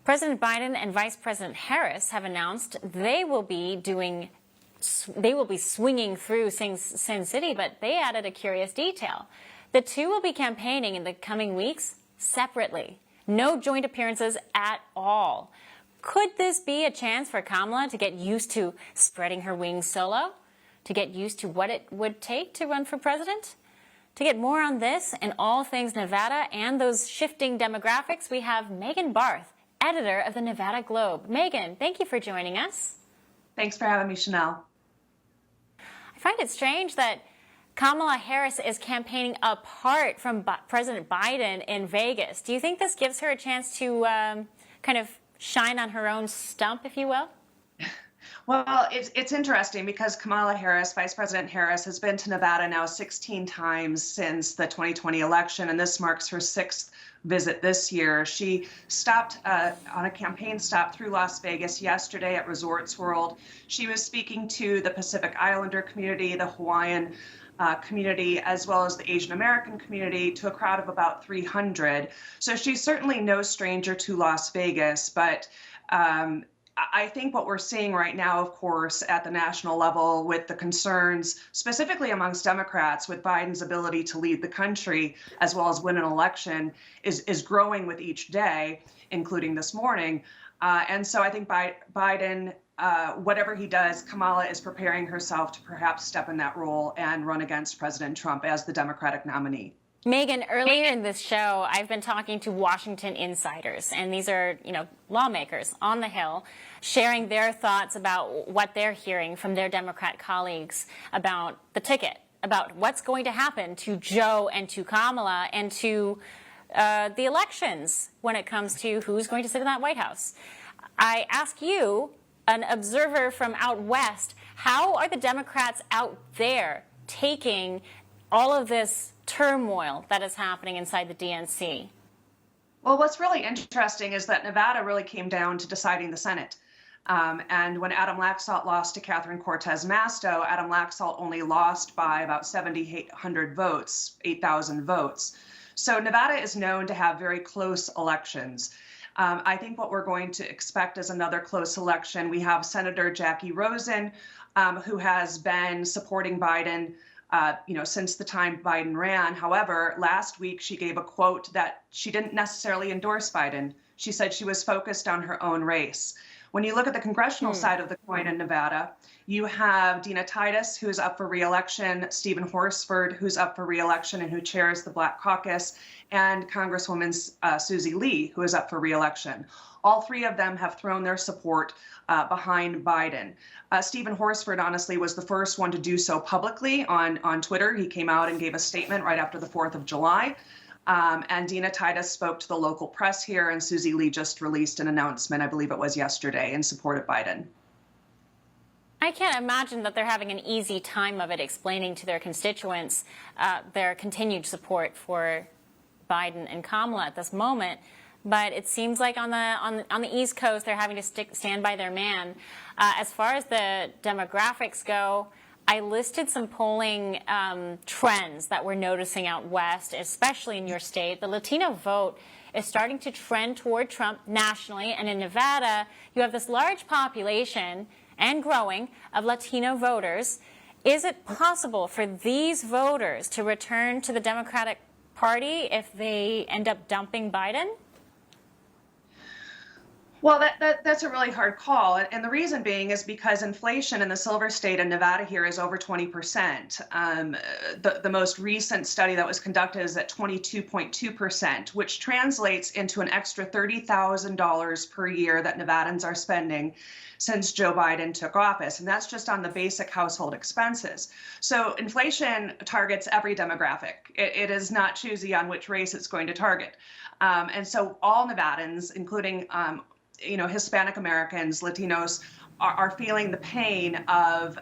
President Biden and Vice President Harris have announced they will be swinging through Sin City, but they added a curious detail. The two will be campaigning in the coming weeks separately. No joint appearances at all. Could this be a chance for Kamala to get used to spreading her wings solo? To get used to what it would take to run for president? To get more on this and all things Nevada and those shifting demographics, we have Megan Barth, editor of the Nevada Globe. Megan, thank you for joining us. Thanks for having me, Chanel. I find it strange that Kamala Harris is campaigning apart from President Biden in Vegas. Do you think this gives her a chance to kind of shine on her own stump, if you will? Well, it's interesting because Kamala Harris, Vice President Harris, has been to Nevada now 16 times since the 2020 election, and this marks her 6th visit this year. She stopped on a campaign stop through Las Vegas yesterday at Resorts World. She was speaking to the Pacific Islander community, the Hawaiian community, as well as the Asian American community, to a crowd of about 300. So she's certainly no stranger to Las Vegas, but I think what we're seeing right now, of course, at the national level with the concerns, specifically amongst Democrats, with Biden's ability to lead the country as well as win an election, is growing with each day, including this morning. And so I think Biden, whatever he does, Kamala is preparing herself to perhaps step in that role and run against President Trump as the Democratic nominee. Megan, earlier in this show, I've been talking to Washington insiders, and these are, lawmakers on the Hill, sharing their thoughts about what they're hearing from their Democrat colleagues about the ticket, about what's going to happen to Joe and to Kamala and to the elections when it comes to who's going to sit in that White House. I ask you, an observer from out west, how are the Democrats out there taking all of this turmoil that is happening inside the DNC? Well, what's really interesting is that Nevada really came down to deciding the Senate. And when Adam Laxalt lost to Catherine Cortez Masto, Adam Laxalt only lost by about 7,800 votes, 8,000 votes. So Nevada is known to have very close elections. I think what we're going to expect is another close election. We have Senator Jackie Rosen, who has been supporting Biden since the time Biden ran. However, last week she gave a quote that she didn't necessarily endorse Biden. She said she was focused on her own race. When you look at the congressional side of the coin in Nevada, you have Dina Titus, who's up for re-election, Stephen Horsford, who's up for re-election and who chairs the Black Caucus, and Congresswoman Susie Lee, who is up for re-election. All three of them have thrown their support behind Biden. Stephen Horsford, honestly, was the first one to do so publicly on Twitter. He came out and gave a statement right after the 4th of July. And Dina Titus spoke to the local press here, and Susie Lee just released an announcement, I believe it was yesterday, in support of Biden. I can't imagine that they're having an easy time of it explaining to their constituents their continued support for Biden and Kamala at this moment. But it seems like on the East Coast, they're having to stand by their man. As far as the demographics go, I listed some polling trends that we're noticing out west, especially in your state. The Latino vote is starting to trend toward Trump nationally, and in Nevada, you have this large population and growing of Latino voters. Is it possible for these voters to return to the Democratic Party if they end up dumping Biden? Well, that's a really hard call. And the reason being is because inflation in the Silver State in Nevada here is over 20%. The most recent study that was conducted is at 22.2%, which translates into an extra $30,000 per year that Nevadans are spending since Joe Biden took office. And that's just on the basic household expenses. So inflation targets every demographic. It is not choosy on which race it's going to target. And so all Nevadans, including Hispanic Americans, Latinos, are feeling the pain of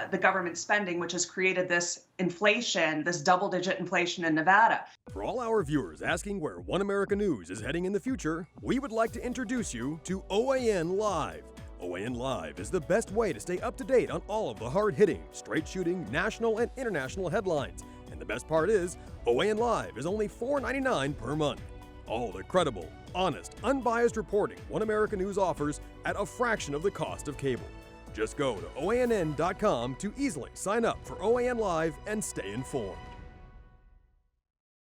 the government spending, which has created this inflation, this double-digit inflation in Nevada. For all our viewers asking where One America News is heading in the future, we would like to introduce you to OAN Live. OAN Live is the best way to stay up to date on all of the hard-hitting, straight-shooting, national and international headlines. And the best part is, OAN Live is only $4.99 per month. All the credible, honest, unbiased reporting One America News offers at a fraction of the cost of cable. Just go to OANN.com to easily sign up for OAN Live and stay informed.